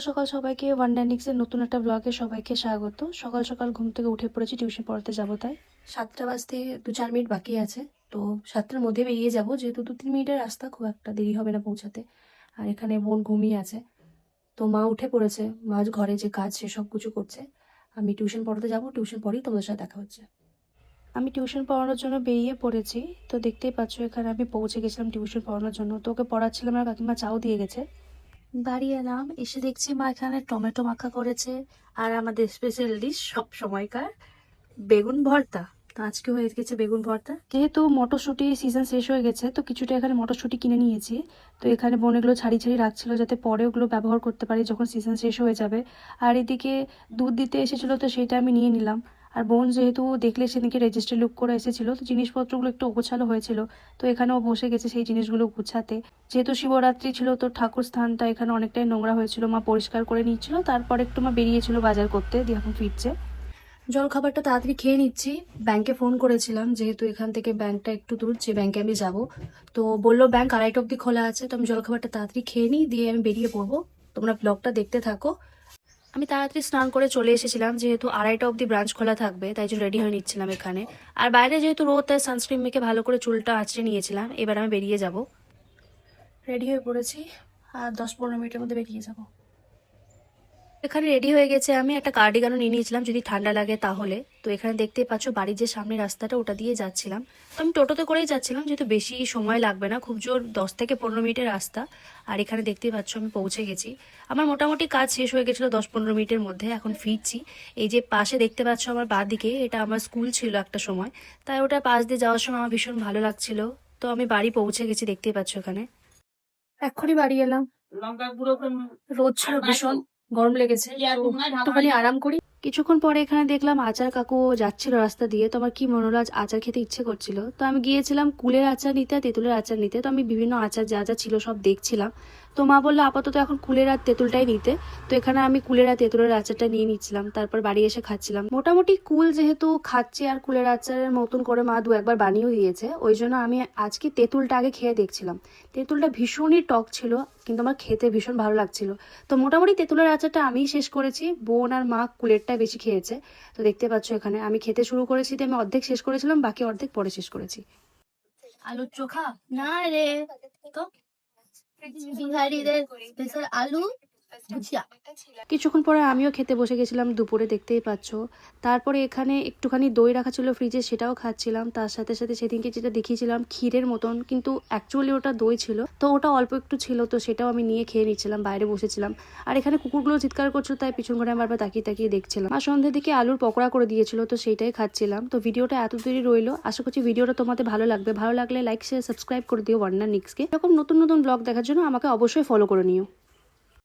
সকাল সবাইকে ওয়ান্ডারনিক্সের নতুন একটা ব্লগে সবাইকে স্বাগত। সকাল সকাল ঘুম থেকে উঠে পড়েছি, টিউশন পড়াতে যাবো তাই 7টা বাজতে 2-4 মিনিট বাকি আছে। তো 7টার মধ্যে বেরিয়ে যাবো, যেহেতু 2-3 মিনিটের রাস্তা, খুব একটা দেরি হবে না পৌঁছাতে। আর এখানে বোন ঘুমিয়ে আছে, তো মা উঠে পড়েছে, মা ঘরে যে কাজ সেসব কিছু করছে। আমি টিউশন পড়াতে যাবো, টিউশন পড়েই তোমাদের সাথে দেখা হচ্ছে। আমি টিউশন পড়ানোর জন্য বেরিয়ে পড়েছি। তো দেখতেই পাচ্ছ এখানে আমি পৌঁছে গেছিলাম টিউশন পড়ানোর জন্য। তো ওকে পড়াচ্ছিলাম আর কাকিমা চাও দিয়ে গেছে। বাড়ি এলাম, এসে দেখছি মা এখানে টমেটো মাখা করেছে আর আমাদের স্পেশাল ডিশ সব সময়কার বেগুন ভর্তা। তো আজকে হয়ে গেছে বেগুন ভর্তা। যেহেতু মটরশুঁটি সিজন শেষ হয়ে গেছে, তো কিছুটা এখানে মটরশুঁটি কিনে নিয়েছি। তো এখানে বোন এগুলো ছাড়ি ছাড়ি রাখছিল যাতে পরে ওগুলো ব্যবহার করতে পারি যখন সিজন শেষ হয়ে যাবে। আর এদিকে দুধ দিতে এসেছিল, তো সেটা আমি নিয়ে নিলাম। আর বোন যেহেতু দেখলে সেদিকে রেজিস্টার লুক করে এসেছিল, তো জিনিসপত্রগুলো একটু অগোছালো হয়েছিল। তো এখানেও বসে গেছে সেই জিনিসগুলো গুছাতে। যেহেতু শিবরাত্রি ছিল, তো ঠাকুর স্থানটা এখানে অনেকটাই নোংরা হয়েছিল, মা পরিষ্কার করে নিচ্ছিল। তারপর একটু মা বেরিয়েছিল বাজার করতে, দিয়ে এখন ফিরছে। জল খাবারটা তাড়াতাড়ি খেয়ে নিচ্ছি। ব্যাংকে ফোন করেছিলাম, যেহেতু এখান থেকে ব্যাংকটা একটু দূর, যে ব্যাংকে আমি যাব। তো বললো ব্যাংক 2:30 অবধি খোলা আছে। তো আমি জল খাবারটা তাড়াতাড়ি খেয়ে নিই, দিয়ে আমি বেরিয়ে পড়বো। তোমরা ব্লগটা দেখতে থাকো। আমি তাড়াতাড়ি স্নান করে চলে এসেছিলাম, যেহেতু 2:30 অবধি ব্রাঞ্চ খোলা থাকবে, তাই জন্য রেডি হয়ে নিচ্ছিলাম এখানে। আর বাইরে যেহেতু রোদ, তাই সানস্ক্রিন মেখে ভালো করে চুলটা আঁচড়ে নিয়েছিলাম। এবার আমি বেরিয়ে যাব। রেডি হয়ে পড়েছি, আর 10-15 মিনিটের মধ্যে বেরিয়ে যাব। এখানে রেডি হয়ে গেছে। আমি একটা কার্ডিগানও নিয়ে নিয়েছিলাম যদি ঠান্ডা লাগে তাহলে। তো এখানে দেখতেই পাচ্ছ বাড়ির যে সামনে রাস্তাটা, ওটা দিয়ে যাচ্ছিলাম। তো আমি টোটোতে করেই যাচ্ছিলাম, যেহেতু বেশি সময় লাগবে না, খুব জোর 10 থেকে 15 মিনিটের রাস্তা। আর এখানে দেখতেই পাচ্ছ আমি পৌঁছে গেছি। আমার মোটামুটি কাজ শেষ হয়ে গেছিলো 10-15 মিনিটের মধ্যে। এখন ফিরছি। এই যে পাশে দেখতে পাচ্ছ আমার বাঁ দিকে, এটা আমার স্কুল ছিল একটা সময়, তাই ওটা পাশ দিয়ে যাওয়ার সময় আমার ভীষণ ভালো লাগছিল। তো আমি বাড়ি পৌঁছে গেছি, দেখতেই পাচ্ছ এখানে। এক্ষুনি বাড়ি এলাম। রোদ ছিল ভীষণ, গরম লেগেছে, একটুখানি আরাম করি। কিছুক্ষণ পরে এখানে দেখলাম আচার কাকু যাচ্ছিল রাস্তা দিয়ে। তো আমার কি মনে হলো আজ আচার খেতে ইচ্ছে করছিল, তো আমি গিয়েছিলাম কুলের আচার নিতে আর তেঁতুলের আচার নিতে। তো আমি বিভিন্ন আচার যা যা ছিল সব দেখছিলাম। তো মা বললো আপাতত এখন কুলের আর তেঁতুলটাই নিতে। তো এখানে আমি কুলের আর তেঁতুলের আচারটা নিয়ে নিচ্ছিলাম, তারপর বাড়ি এসে খাচ্ছিলাম। মোটামুটি কুল যেহেতু খাচ্ছি, আর কুলের আচারের মতন করে মা 2-1বার বানিয়েও দিয়েছে, ওই জন্য আমি আজকে তেঁতুলটা আগে খেয়ে দেখছিলাম। তেঁতুলটা ভীষণই টক ছিল, কিন্তু আমার খেতে ভীষণ ভালো লাগছিল। তো মোটামুটি তেঁতুলের আচারটা আমিই শেষ করেছি, বোন আর মা কুলেরটা বেশি খেয়েছে। তো দেখতে পাচ্ছ এখানে আমি খেতে শুরু করেছি, তো আমি অর্ধেক শেষ করেছিলাম, বাকি অর্ধেক পরে শেষ করেছি। আলুর চোখা না রে, তো বিহারিদের স্পেশাল আলু ভুজিয়া। কিছুক্ষণ পরে আমিও খেতে বসে গেছিলাম দুপুরে, দেখতেই পাচ্ছ। তারপরে এখানে একটুখানি দই রাখা ছিল ফ্রিজে, সেটাও খাচ্ছিলাম। তার সাথে সাথে সেদিনকে যেটা দেখিয়েছিলাম ক্ষীরের মতন, কিন্তু অ্যাকচুয়ালি ওটা দই ছিল, তো ওটা অল্প একটু ছিল, তো সেটাও আমি নিয়ে খেয়ে নিচ্ছিলাম। বাইরে বসেছিলাম, আর এখানে কুকুরগুলো চিৎকার করছিল, তাই পিছন করে আমি বারবার তাকিয়ে তাকিয়ে দেখছিলাম। আর সন্ধ্যের দিকে আলুর পকোড়া করে দিয়েছিল, তো সেইটাই খাচ্ছিলাম। তো ভিডিওটা এত দেরি রইলো, আশা করছি ভিডিওটা তোমাদের ভালো লাগবে। ভালো লাগলে লাইক শেয়ার সাবস্ক্রাইব করে দিও ওয়ান্ডারনিক্সকে। এরকম নতুন নতুন ব্লগ দেখার জন্য আমাকে অবশ্যই ফলো করে নিও।